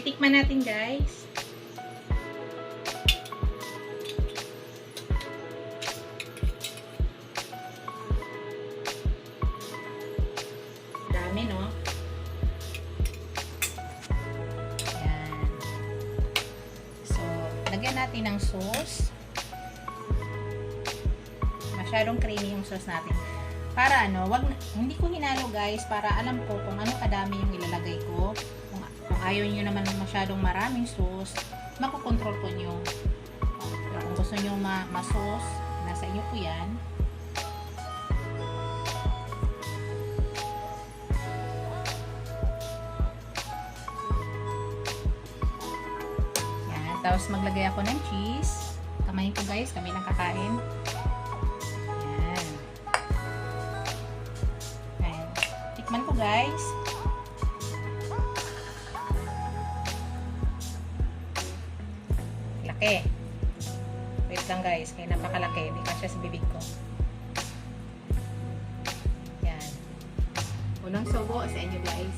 titikman natin guys. Dami, no? Ayan. So, lagyan natin ng sauce. Masyadong creamy yung sauce natin. Para ano, hindi ko hinalo guys, para alam ko kung ano kadami yung ilalagay ko. Kung ayaw nyo naman masyadong maraming sauce, makokontrol ko nyo. Pero kung gusto nyo ma-sauce, nasa inyo po yan. Yan. Tapos maglagay ako ng cheese. Kamayin ko guys, kami lang kakain. Tikman ko guys. Laki. Wait lang guys, kaya napakalaki. Hindi kasya sa bibig ko. Yan. Unang subo sa inyo guys.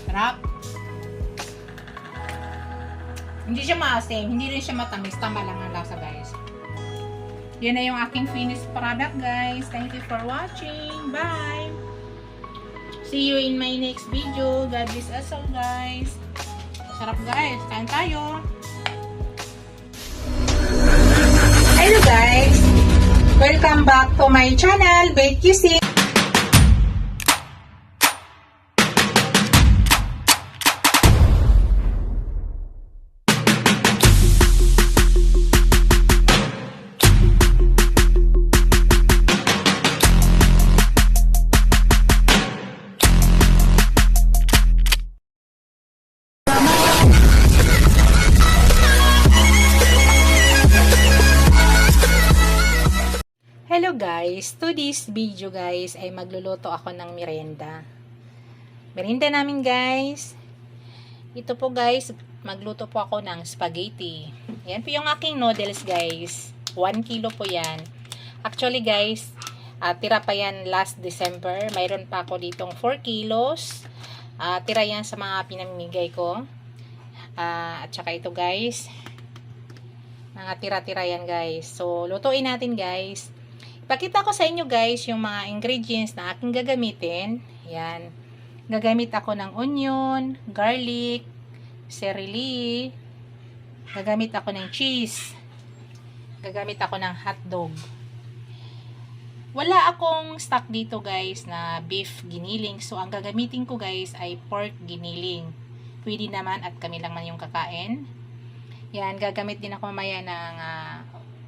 Sarap. Hindi siya maasim, hindi rin siya matamis. Tama lang ang lasa guys. Yan na yung aking finished product guys. Thank you for watching. Bye! See you in my next video. God bless us all guys. Sarap guys. Kain tayo. Hello guys. Welcome back to my channel, Bake Cuisine. Hello guys, to this video guys ay magluluto ako ng merienda. Merienda namin guys. Ito po guys, magluto po ako ng spaghetti. Yan po yung aking noodles guys. 1 kilo po yan. Actually guys, tira pa yan last December. Mayroon pa ako ditong 4 kilos. Tira yan sa mga pinamimigay ko. At saka ito guys, mga tira-tira yan guys. So, lutuin natin guys. Pakita ko sa inyo guys yung mga ingredients na aking gagamitin. Yan. Gagamit ako ng onion, garlic, serili. Gagamit ako ng cheese. Gagamit ako ng hotdog. Wala akong stock dito guys na beef giniling. So, ang gagamitin ko guys ay pork giniling. Pwede naman at kami lang man yung kakain. Yan. Gagamit din ako mamaya ng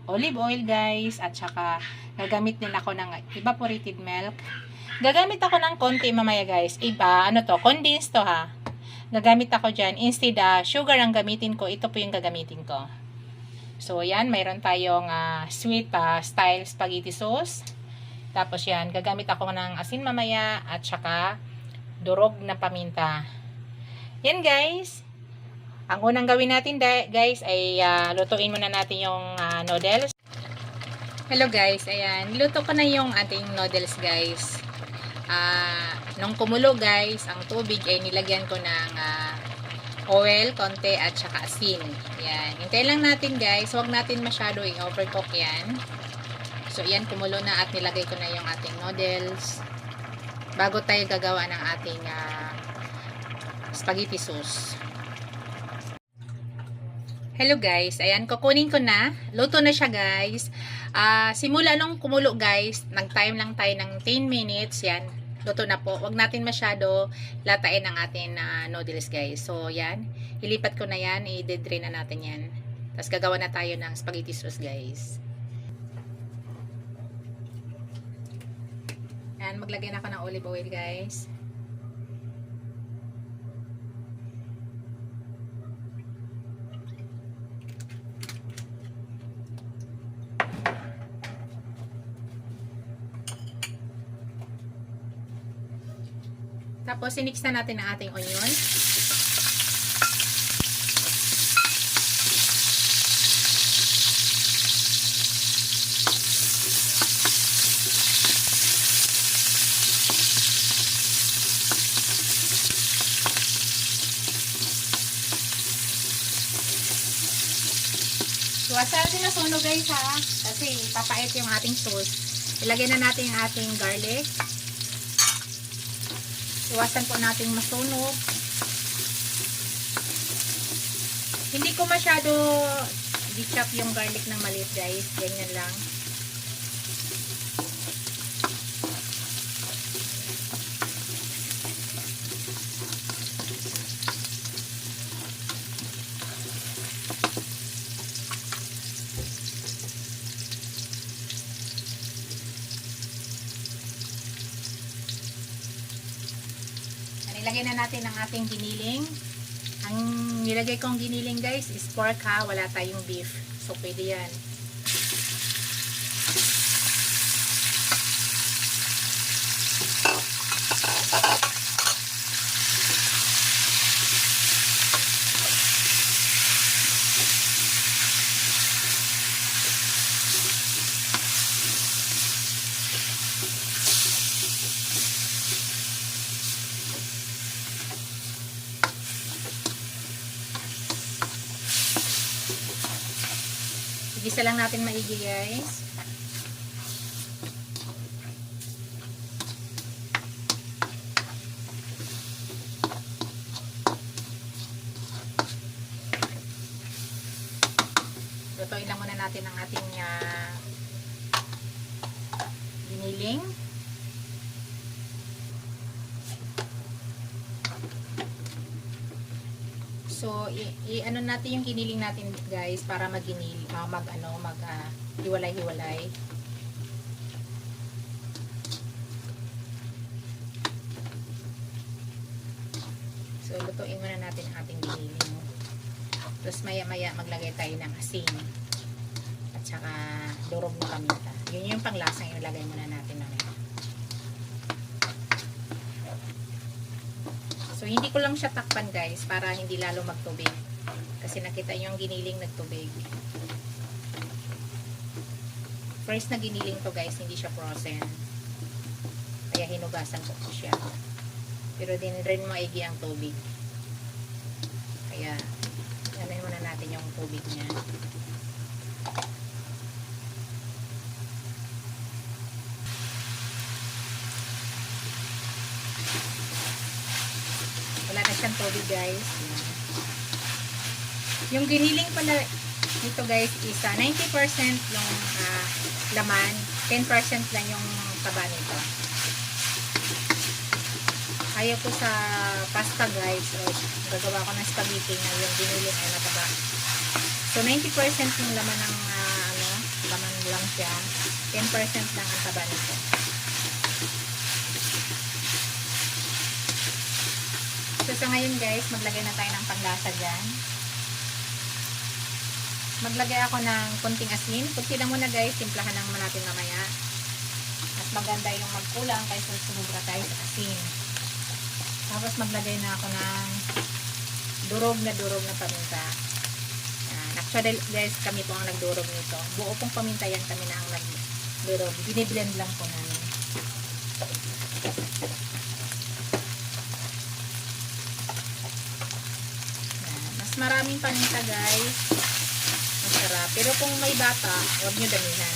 olive oil guys, at saka gagamit din ako ng evaporated milk. Gagamit ako ng konti mamaya guys. Condensed to ha. Gagamit ako dyan. Instead sugar ang gamitin ko, ito po yung gagamitin ko. So yan, mayroon tayong sweet style spaghetti sauce. Tapos yan, gagamit ako ng asin mamaya, at saka durog na paminta. Yan guys. Ang unang gawin natin guys ay lutuin muna natin yung noodles. Hello guys, ayan. Niluto ko na yung ating noodles guys. Nung kumulo guys, ang tubig ay nilagyan ko ng oil, konti, at saka asin. Ayan. Hintayin lang natin guys. Huwag natin masyado i-overcook yan. So ayan, kumulo na at nilagay ko na yung ating noodles. Bago tayo gagawa ng ating spaghetti sauce. Hello guys, ayan, kukunin ko na. Luto na siya guys. Simula nung kumulo guys, nag-time lang tayo ng 10 minutes. Yan, luto na po. Huwag natin masyado latain ang ating noodles guys. So yan, ilipat ko na yan. I-drain na natin yan. Tapos gagawa na tayo ng spaghetti sauce guys. Yan, maglagay na ako ng olive oil guys. Tapos, sinix na natin ang ating onion. Iwasan natin na sunog guys ha. Kasi papait yung ating sauce. Ilagay na natin yung ating garlic. Iwasan po natin masunog. Hindi ko masyado di-chop yung garlic ng maliit guys. Ganyan lang. Ilagay na natin ang ating giniling. Ang nilagay kong giniling guys is pork ha, wala tayong beef. So pwede yan. Igisa lang natin maigi guys. Lutuin lang muna natin ang ating giniling. So, i-ano natin yung giniling natin guys para mag-ginil, hiwalay-hiwalay. So, lutuin muna natin ang ating giniling. Tapos maya-maya maglagay tayo ng asin. At saka durog na paminta. Yun yung panglasang ilagay muna natin mamaya. So, hindi ko lang siya takpan guys para hindi lalo magtubig. Kasi nakita nyo yung giniling nagtubig. Fresh na giniling to guys, hindi siya frozen. Kaya hinugasan ko po siya. Pero din rin maigi ang tubig. Kaya, ganahin muna natin yung tubig niya. Wala na siyang tubig guys. Yung giniling pala nito guys is 90% yung laman, 10% lang yung taba nito. Kaya ko sa pasta guys, o gagawa ko ng spaghetti na yung giniling ay mataba. So 90% yung laman ng laman lang siya, 10% lang ang taba nito. So, sa ngayon guys, maglagay na tayo ng panglasa dyan. Maglagay ako ng konting asin. Kunti lang muna guys, simplahan lang natin mamaya. Mas maganda yung magkulang kaysa sumubra tayo sa asin. Tapos maglagay na ako ng durog na paminta. Actually guys, kami po ang nagdurog nito. Buo pong paminta yan, kami na ang nagdurog. Biniblend lang po namin. Maraming paminta guys, masarap. Pero kung may bata, huwag nyo damihan.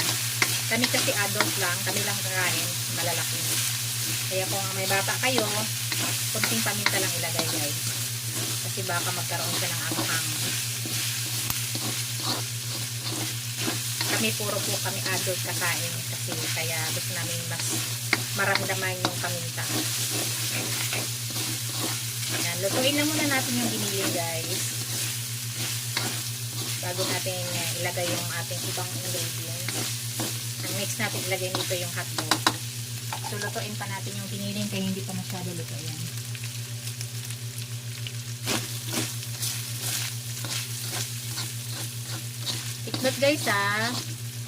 Kami kasi adult lang, kami lang kakain, malalaki. Kaya kung may bata kayo, kunting paminta lang ilagay guys. Kasi baka magkaroon siya ng anghang. Kami puro po kami adult kakain kasi kaya gusto namin mas maramdaman yung paminta. Ayan, lutuin lang muna natin yung giniling guys. Bago natin ilagay yung ating ibang ingredients. Ang next natin ilagay nito yung hotdog. So, lutuin pa natin yung giniling kaya hindi pa masyado luto yan. Tiknot guys ha.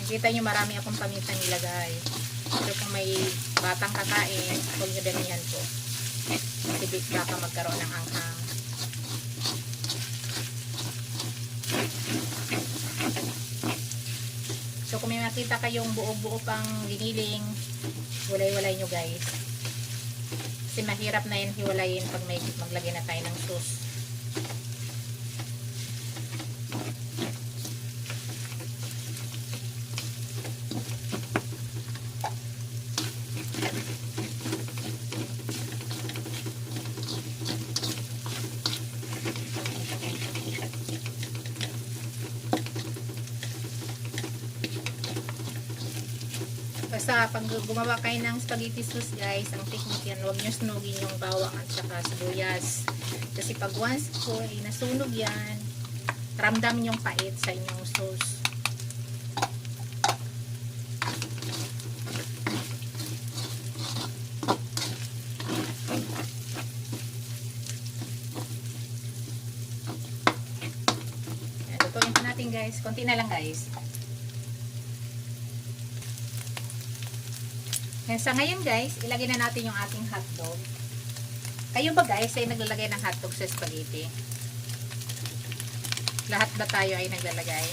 Nakita nyo marami akong pamintang nilagay. Pero kung may batang kakain, huwag nyo damihan po. Kasi baka magkaroon ng anghang. So, kung may makita kayong buo-buo pang giniling, walay-walay nyo guys. Kasi mahirap na yan hiwalayin pag may maglagay na tayo ng sauce. Basta pag gumawa kayo ng spaghetti sauce guys, ang technique yan, huwag nyo sunugin yung bawang at saka sibuyas. Kasi pag once po ay nasunog yan, ramdam yung pait sa inyong sauce. Lutuin pa natin guys, konti na lang guys. Sa ngayon guys, ilagay na natin yung ating hotdog. Kayo ba guys ay naglalagay ng hotdog sa spaghetti? Lahat ba tayo ay naglalagay?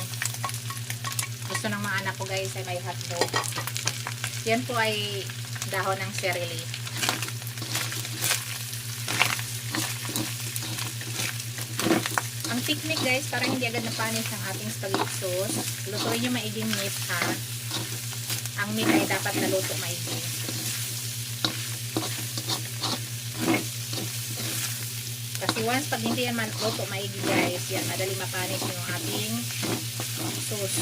Gusto ng mga anak ko guys ay may hotdog. Yan po ay dahon ng serili. Ang technique guys, para hindi agad napanis ang ating spaghetti sauce, lutuin nyo maiging meat ha. Ang meat ay dapat naluto maigi. Kasi once pag hindi yan luto maigi guys, yan madali mapanis yung ating sauce.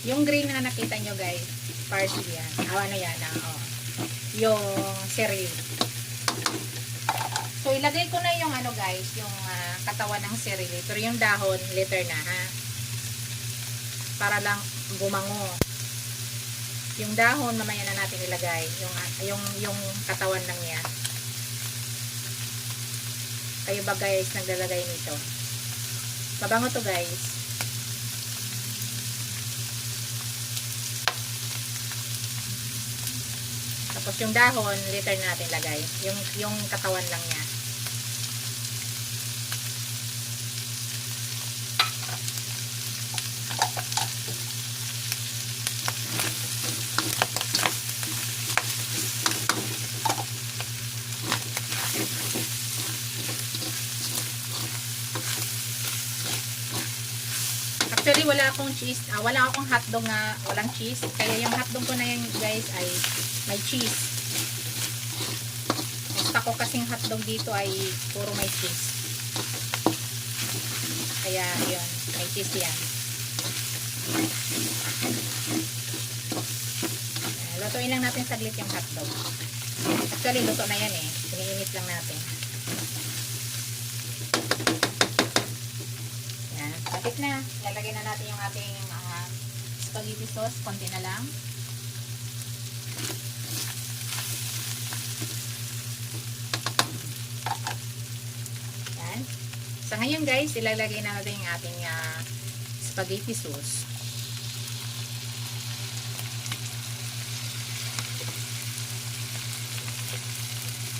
Yung green na nakita nyo guys, parsley yan. Ano yan? Yung cereal. So, ilagay ko na yung ano guys, yung katawan ng serili. Pero yung dahon, later na ha. Para lang gumango. Yung dahon, mamaya na natin ilagay. Yung katawan lang niya. Kayo ba guys, naglalagay nito? Mabango to guys. Tapos yung dahon, later na natin lagay. Yung katawan lang niya. Actually, wala akong cheese. Wala akong hotdog na walang cheese. Kaya yung hotdog ko na yan guys ay may cheese. Gusto ko kasing hotdog dito ay puro may cheese. Kaya yun, may cheese yan. Lutuin lang natin saglit yung hotdog. Actually, luto na yan eh. Iniinit lang natin. Yan, kapit na. Lalagay na natin yung ating spaghetti sauce. Konti na lang. Yan. So, ngayon guys, ilalagay na natin yung ating spaghetti sauce.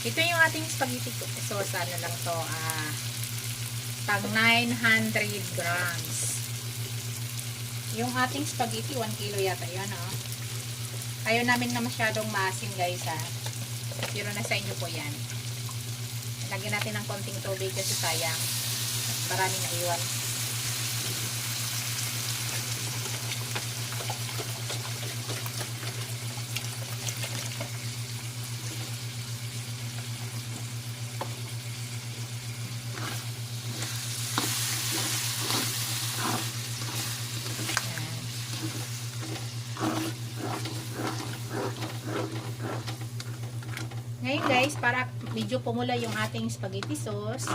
Ito yung ating spaghetti sauce. Ano lang to? Tag 900 grams. Yung ating spaghetti, 1 kilo yata yun, Ayaw namin na masyadong maasim, guys, Pero nasa inyo po yan. Lagyan natin ng konting tubig kasi sayang. Marami na iwan. Ngayon guys, para medyo pumula yung ating spaghetti sauce,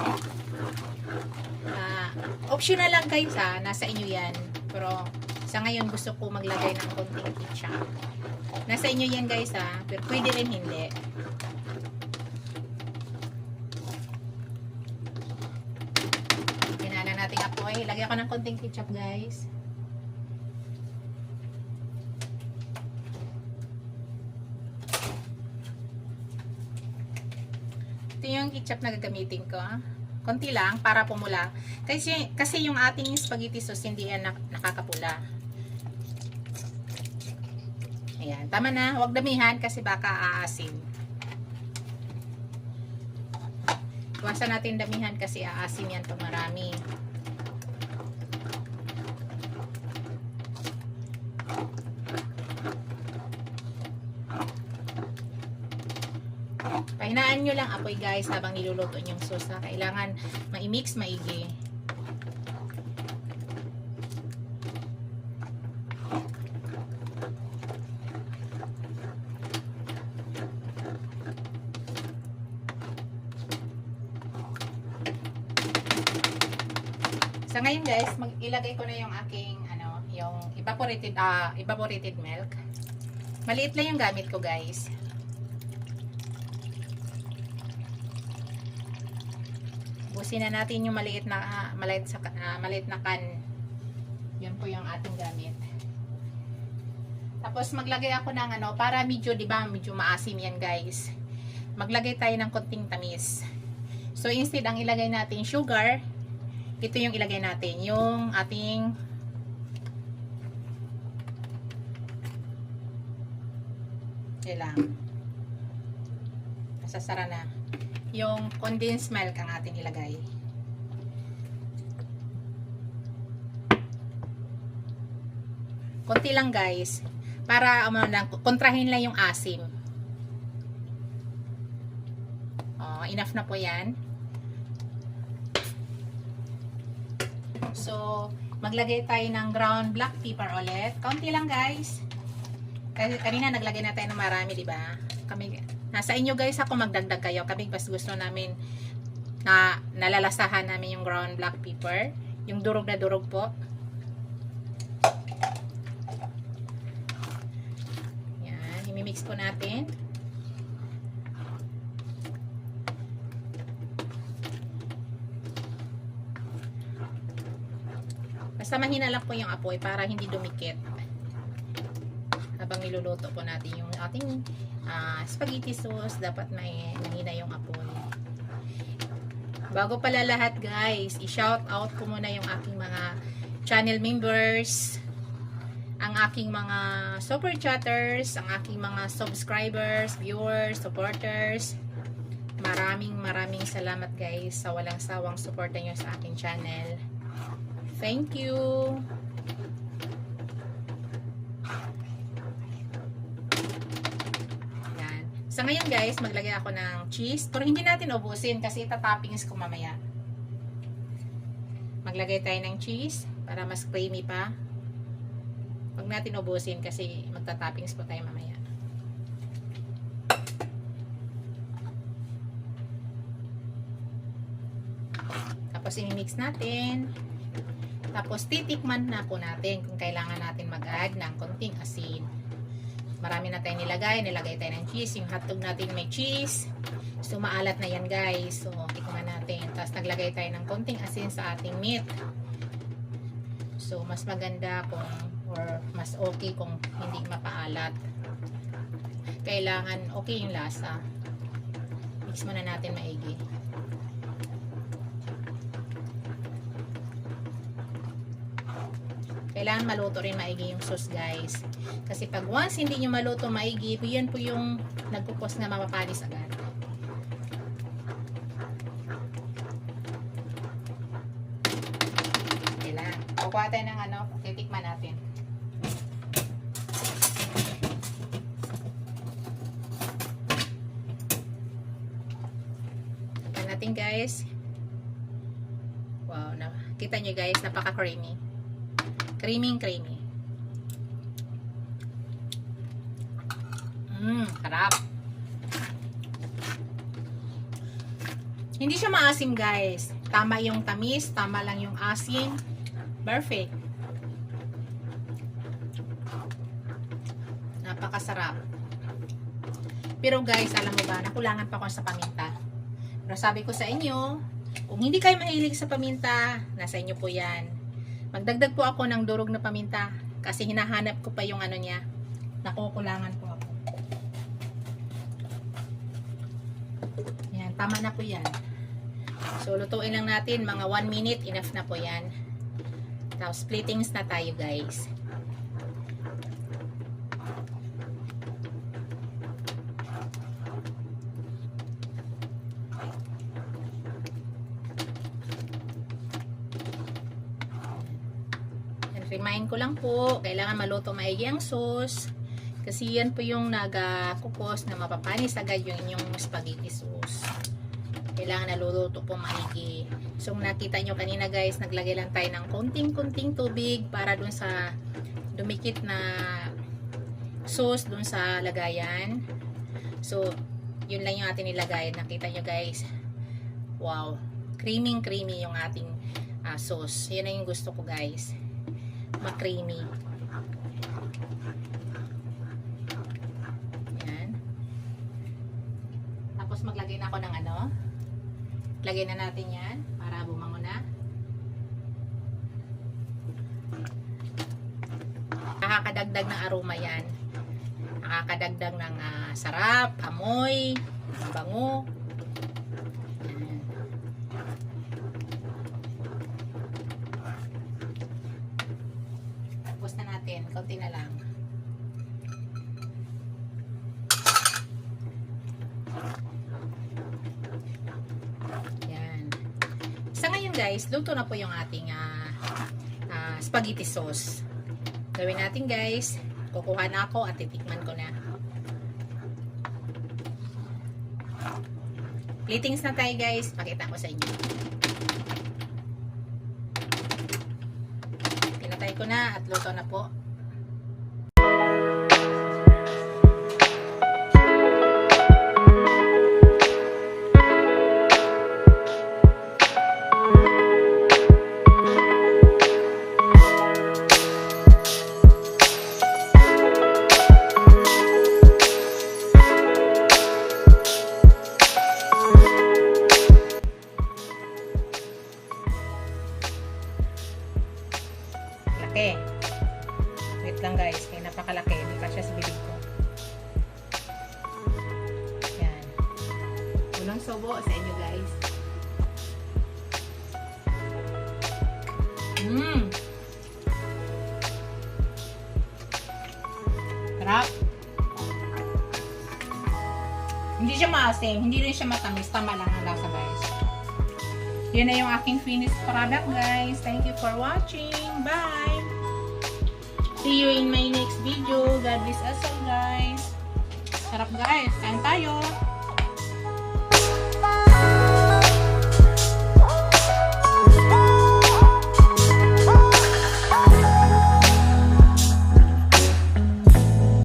optional lang guys nasa inyo yan. Pero sa ngayon gusto ko maglagay ng konting ketchup. Nasa inyo yan guys pero pwede rin hindi. Ginala natin apoy. Lagyan ko ng konting ketchup guys. Ito yung ketchup na gagamitin ko. Konti lang para pumula. Kasi yung ating spaghetti sauce hindi yan nakakapula. Ayan. Tama na. Huwag damihan kasi baka aasim. Iwasan natin damihan kasi aasim yan pag marami. Pahinaan nyo lang apoy guys habang niluluto yung sauce. Kailangan ma-mix maigi. So ngayon guys, ilagay ko na yung aking yung evaporated milk. Maliit lang yung gamit ko guys. Busin na natin yung maliit na can. Yun po yung ating gamit. Tapos maglagay ako ng para medyo, 'di ba, medyo maasim yan guys. Maglagay tayo ng konting tamis. So instead ang ilagay natin sugar, ito yung ilagay natin, yung ating lang. Nasasara na. Yung condensed milk ang ating ilagay. Konti lang guys. Para kontrahin lang yung asim. Enough na po yan. So, maglagay tayo ng ground black pepper ulit. Kaunti lang guys. Kasi kanina naglagay na tayo ng marami, di ba? Nasa inyo guys ako magdagdag kayo. Kami mas gusto namin na nalalasahan namin yung ground black pepper. Yung durog na durog po. Yan, imimix po natin. Basta mahina lang po yung apoy para hindi dumikit. Habang niluluto po natin yung ating spaghetti sauce, dapat mahina yung apoy. Bago pala lahat guys, i-shout out ko muna yung aking mga channel members, ang aking mga super chatters, ang aking mga subscribers, viewers, supporters. Maraming salamat guys sa walang sawang suporta nyo sa aking channel. Thank you! So ngayon guys, maglagay ako ng cheese. Pero hindi natin ubusin kasi itatoppings ko mamaya. Maglagay tayo ng cheese para mas creamy pa. Huwag natin ubusin kasi magtatoppings po tayo mamaya. Tapos i-mix natin. Tapos titikman na po natin kung kailangan natin mag-add ng konting asin. Marami na tayong nilagay tayo ng cheese, yung hotdog natin may cheese, so maalat na yan guys, so tikman natin. Tapos naglagay tayo ng konting asin sa ating meat, so mas maganda or mas okay kung hindi mapaalat. Kailangan okay yung lasa. Mix muna natin maigi. Kailangan maluto rin maigi yung sauce guys. Kasi pag once hindi nyo maluto maigi, yan po yung nagpupos na mapapalis agad. Kailangan. Kukuha tayo ng titikman natin. Tikman natin guys. Wow, kita nyo guys, napaka-creamy. Creamy. Sarap. Hindi siya maasim guys. Tama yung tamis, tama lang yung asim. Perfect. Napakasarap. Pero guys, alam mo ba, nakulangan pa ako sa paminta. Pero sabi ko sa inyo, kung hindi kayo mahilig sa paminta, nasa inyo po yan. Magdagdag po ako ng durog na paminta kasi hinahanap ko pa yung niya. Nakukulangan po ako. Yan, tama na po yan. So, lutuin lang natin. Mga 1 minute, enough na po yan. Tapos, splittings na tayo guys. Remind ko lang po, kailangan maluto maigi ang sauce. Kasi yan po yung nagkukos na mapapanis agad yung inyong spaghetti sauce. Kailangan naluluto po maigi. So nakita nyo kanina guys, naglagay lang tayo ng konting-konting tubig para dun sa dumikit na sauce dun sa lagayan. So yun lang yung ating nilagay. Nakita nyo guys, wow, creamy yung ating sauce. Yan na yung gusto ko guys, ma-creamy. Yan. Tapos maglagay na ako ng ano, lagay na natin yan para bumango na. Nakakadagdag ng aroma yan, nakakadagdag ng sarap, amoy, mabango. Tapos na natin, konti na lang. Yan. Sa ngayon guys, luto na po yung ating spaghetti sauce. Gawin natin guys. Kukuha na ako at titikman ko na. Platings na tayo guys. Pakita ko sa inyo. Pinatay ko na at luto na po. Laki. Wait lang guys, kaya napakalaki. Hindi pa siya sa bibig ko. Yan. Unang subo sa inyo guys. Sarap. Hindi siya maasim, hindi rin siya matamis. Tama lang ang lasa guys. Yun na yung aking finished product guys. Thank you for watching. Bye! See you in my next video.